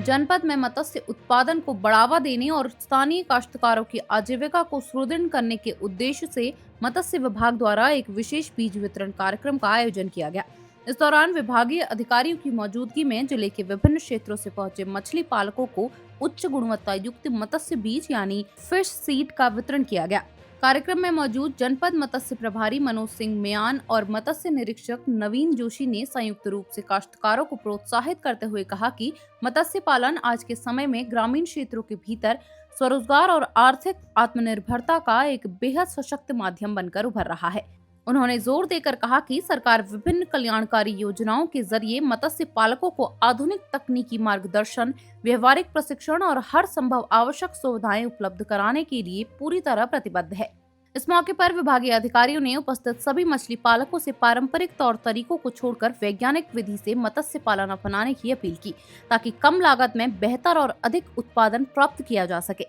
जनपद में मत्स्य उत्पादन को बढ़ावा देने और स्थानीय काश्तकारों की आजीविका को सुदृढ़ करने के उद्देश्य से मत्स्य विभाग द्वारा एक विशेष बीज वितरण कार्यक्रम का आयोजन किया गया। इस दौरान विभागीय अधिकारियों की मौजूदगी में जिले के विभिन्न क्षेत्रों से पहुंचे मछली पालकों को उच्च गुणवत्ता युक्त मत्स्य बीज यानी फिश सीड का वितरण किया गया। कार्यक्रम में मौजूद जनपद मत्स्य प्रभारी मनोज सिंह म्यान और मत्स्य निरीक्षक नवीन जोशी ने संयुक्त रूप से काश्तकारों को प्रोत्साहित करते हुए कहा कि मत्स्य पालन आज के समय में ग्रामीण क्षेत्रों के भीतर स्वरोजगार और आर्थिक आत्मनिर्भरता का एक बेहद सशक्त माध्यम बनकर उभर रहा है। उन्होंने जोर देकर कहा कि सरकार विभिन्न कल्याणकारी योजनाओं के जरिए मत्स्य पालकों को आधुनिक तकनीकी मार्गदर्शन, व्यवहारिक प्रशिक्षण और हर संभव आवश्यक सुविधाएं उपलब्ध कराने के लिए पूरी तरह प्रतिबद्ध है। इस मौके पर विभागीय अधिकारियों ने उपस्थित सभी मछली पालकों से पारंपरिक तौर तरीकों को छोड़कर वैज्ञानिक विधि से मत्स्य पालन अपनाने की अपील की, ताकि कम लागत में बेहतर और अधिक उत्पादन प्राप्त किया जा सके।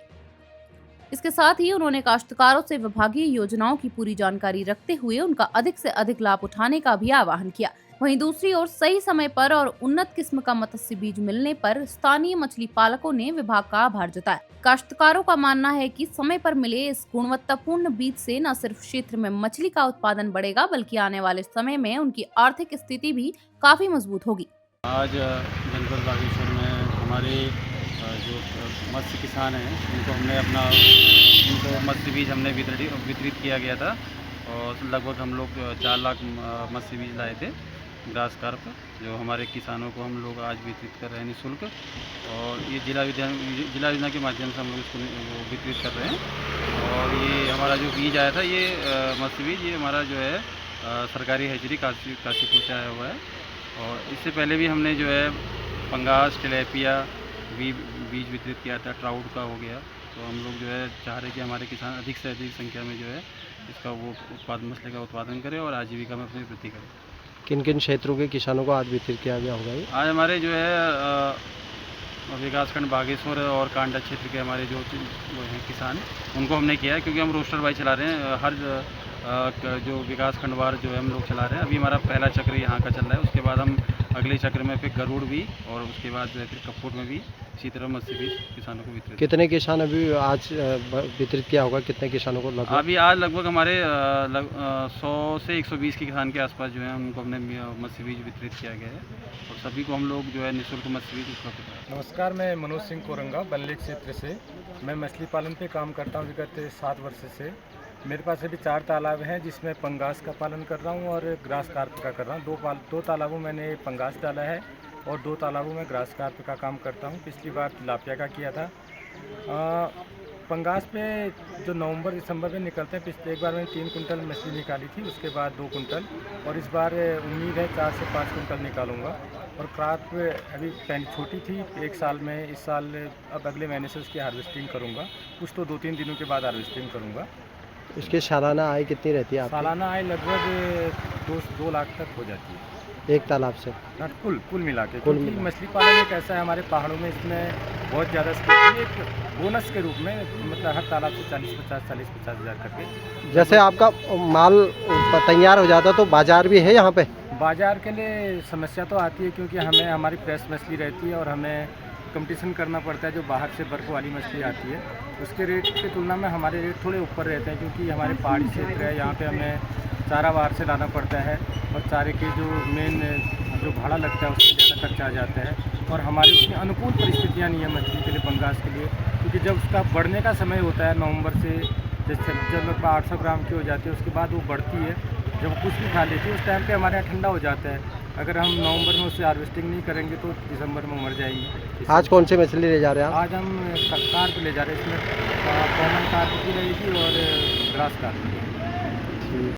इसके साथ ही उन्होंने काश्तकारों से विभागीय योजनाओं की पूरी जानकारी रखते हुए उनका अधिक से अधिक लाभ उठाने का भी आह्वान किया। वहीं दूसरी ओर सही समय पर और उन्नत किस्म का मत्स्य बीज मिलने पर स्थानीय मछली पालकों ने विभाग का आभार जताया। काश्तकारों का मानना है कि समय पर मिले इस गुणवत्तापूर्ण बीज से न सिर्फ क्षेत्र में मछली का उत्पादन बढ़ेगा, बल्कि आने वाले समय में उनकी आर्थिक स्थिति भी काफी मजबूत होगी। आज जनपद बागेश्वर में हमारे जो मत्स्य किसान हैं उनको मत्स्य बीज हमने वितरित किया गया था और लगभग हम लोग 4 लाख मत्स्य बीज लाए थे ग्रास कार्प, जो हमारे किसानों को हम लोग आज वितरित कर रहे हैं निःशुल्क। और ये जिला योजना के माध्यम से हम लोग इसको वितरित कर रहे हैं। और ये हमारा जो बीज आया था, ये मत्स्य बीज, ये हमारा जो है सरकारी हैचरी काशीपुर से आया हुआ है। और इससे पहले भी हमने जो है पंगास, टिलैपिया बीज वितरित किया था, ट्राउट का हो गया। तो हम लोग जो है चाह रहे कि हमारे किसान अधिक से अधिक संख्या में जो है इसका मछली का उत्पादन करें और आजीविका में अपनी वृद्धि करें। किन किन क्षेत्रों के किसानों को आज वितरित किया गया होगा? आज हमारे जो है विकासखंड बागेश्वर और कांडा क्षेत्र के हमारे जो हैं किसान, उनको हमने किया है, क्योंकि हम रोस्टर वाइज चला रहे हैं। हर जो विकासखंड वार जो है हम लोग चला रहे हैं। अभी हमारा पहला चक्र यहाँ का चल रहा है, उसके बाद हम अगले चक्र में फिर गरुड़ भी, और उसके बाद जो है फिर कपूर में भी इसी तरह मत्स्य बीज किसानों को वितरित। कितने किसान अभी आज वितरित किया होगा? कितने किसानों को लगभग? अभी आज लगभग हमारे 100 से 120 के किसान के आसपास जो है उनको हमने मत्स्य बीज वितरित किया गया है और सभी को हम लोग जो है निःशुल्क मत्स्य बीज उपलब्ध कराएं। नमस्कार, मैं मनोज सिंह कोरंगा, बल्ले क्षेत्र से। मैं मछली पालन पे काम करता हूँ विगत 7 वर्ष से। मेरे पास अभी 4 तालाब हैं, जिसमें पंगास का पालन कर रहा हूँ और ग्रास कार्प का कर रहा हूँ। 2 तालाबों में मैंने पंगास डाला है और 2 तालाबों में ग्रास कार्प का काम करता हूँ। पिछली बार तिलापिया का किया था। पंगास पे जो नवंबर दिसंबर में निकलते हैं, पिछले एक बार मैंने 3 कुंटल मछली निकाली थी, उसके बाद 2 कुंटल, और इस बार उम्मीद है 4 से 5 कुंटल निकालूंगा। और कार्प अभी पहले छोटी थी, 1 साल में, इस साल अब अगले महीने से उसकी हार्वेस्टिंग करूँगा। कुछ तो 2-3 दिनों के बाद हार्वेस्टिंग करूँगा। इसकी सालाना आय कितनी रहती है आपकी? सालाना आय लगभग 2 लाख तक हो जाती है एक तालाब से। कुल मिला के। क्योंकि मछली पालन एक ऐसा है हमारे पहाड़ों में, इसमें बहुत ज़्यादा स्कोप है। एक बोनस के रूप में, मतलब हर तालाब से 40-50 हज़ार करके। जैसे आपका माल तैयार हो जाता तो बाजार भी है यहाँ पे? बाजार के लिए समस्या तो आती है, क्योंकि हमारी फ्रेश मछली रहती है और हमें कंपटीशन करना पड़ता है। जो बाहर से बर्फ़ वाली मछली आती है, उसके रेट की तुलना में हमारे रेट थोड़े ऊपर रहते हैं, क्योंकि हमारे पहाड़ी क्षेत्र है। यहाँ पे हमें चारा बाहर से लाना पड़ता है और चारे के जो मेन जो भाड़ा लगता है उससे ज़्यादा खर्चा आ जाता है। और हमारी उसमें अनुकूल परिस्थितियाँ नहीं है मछली के लिए, पंगास के लिए। क्योंकि जब उसका बढ़ने का समय होता है नवंबर से, जैसे जब लगभग 800 ग्राम की हो जाती है, उसके बाद वो बढ़ती है। जब कुछ भी खा लेती है, उस टाइम पे हमारे यहाँ ठंडा हो जाता है। अगर हम नवंबर में उससे हार्वेस्टिंग नहीं करेंगे तो दिसंबर में मर जाएंगी। आज कौन सी मछली ले जा रहे हैं आप? आज हम कार्प ले जा रहे हैं। इसमें कॉमन कार्प की रहेगी और ग्रास कार्प।